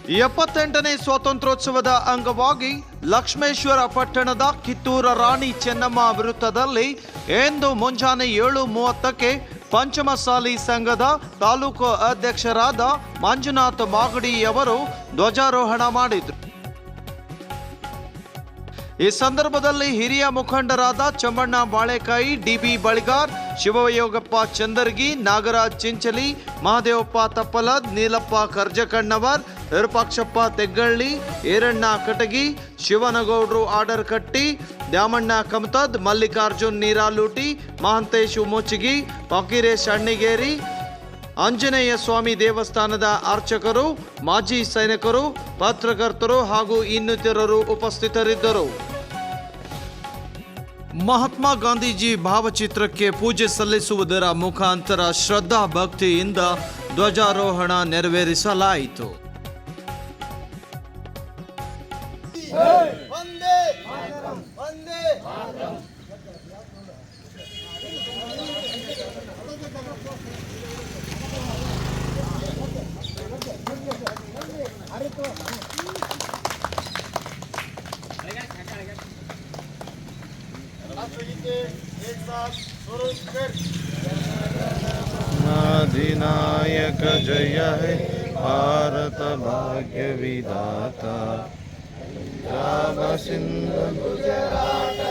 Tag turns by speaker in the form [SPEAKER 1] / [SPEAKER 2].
[SPEAKER 1] 78ನೇ ಸ್ವಾತಂತ್ರ್ಯೋತ್ಸವದ ಅಂಗವಾಗಿ ಲಕ್ಷ್ಮೇಶ್ವರ ಪಟ್ಟಣದ ಕಿತ್ತೂರ ರಾಣಿ ಚೆನ್ನಮ್ಮ ವೃತ್ತದಲ್ಲಿ ಇಂದು ಮುಂಜಾನೆ 7:30ಕ್ಕೆ ಪಂಚಮಸಾಲಿ ಸಂಘದ ತಾಲೂಕು ಅಧ್ಯಕ್ಷರಾದ ಮಂಜುನಾಥ್ ಮಾಗಡಿಯವರು ಧ್ವಜಾರೋಹಣ ಮಾಡಿದರು. ಈ ಸಂದರ್ಭದಲ್ಲಿ ಹಿರಿಯ ಮುಖಂಡರಾದ ಚಮ್ಮಣ್ಣ ಬಾಳೆಕಾಯಿ, ಡಿಬಿ ಬಳಿಗಾರ್, ಶಿವಯೋಗಪ್ಪ ಚಂದರ್ಗಿ, ನಾಗರಾಜ್ ಚಿಂಚಲಿ, ಮಹದೇವಪ್ಪ ತಪ್ಪಲದ್, ನೀಲಪ್ಪ ಕರ್ಜಕಣ್ಣವರ್, ವಿರೂಪಾಕ್ಷಪ್ಪ ತೆಗ್ಗಳ್ಳಿ, ಈರಣ್ಣ ಕಟಗಿ, ಶಿವನಗೌಡ್ರು ಆಡರ್ಕಟ್ಟಿ, ದ್ಯಾಮಣ್ಣ ಕಮತದ್, ಮಲ್ಲಿಕಾರ್ಜುನ್ ನೀರಾಲೂಟಿ, ಮಹಂತೇಶ್ ಮುಚ್ಚಿಗಿ, ಫಕೀರೇಶ್ ಅಣ್ಣಿಗೇರಿ, ಆಂಜನೇಯ ಸ್ವಾಮಿ ದೇವಸ್ಥಾನದ ಅರ್ಚಕರು, ಮಾಜಿ ಸೈನಿಕರು, ಪತ್ರಕರ್ತರು ಹಾಗೂ ಇನ್ನಿತರರು ಉಪಸ್ಥಿತರಿದ್ದರು. ಮಹಾತ್ಮ ಗಾಂಧೀಜಿ ಭಾವಚಿತ್ರಕ್ಕೆ ಪೂಜೆ ಸಲ್ಲಿಸುವುದರ ಮುಖಾಂತರ ಶ್ರದ್ಧಾ ಭಕ್ತಿಯಿಂದ ಧ್ವಜಾರೋಹಣ ನೆರವೇರಿಸಲಾಯಿತು.
[SPEAKER 2] अधिनायक जय है भारत भाग्य विधाता, पंजाब सिंध गुजरात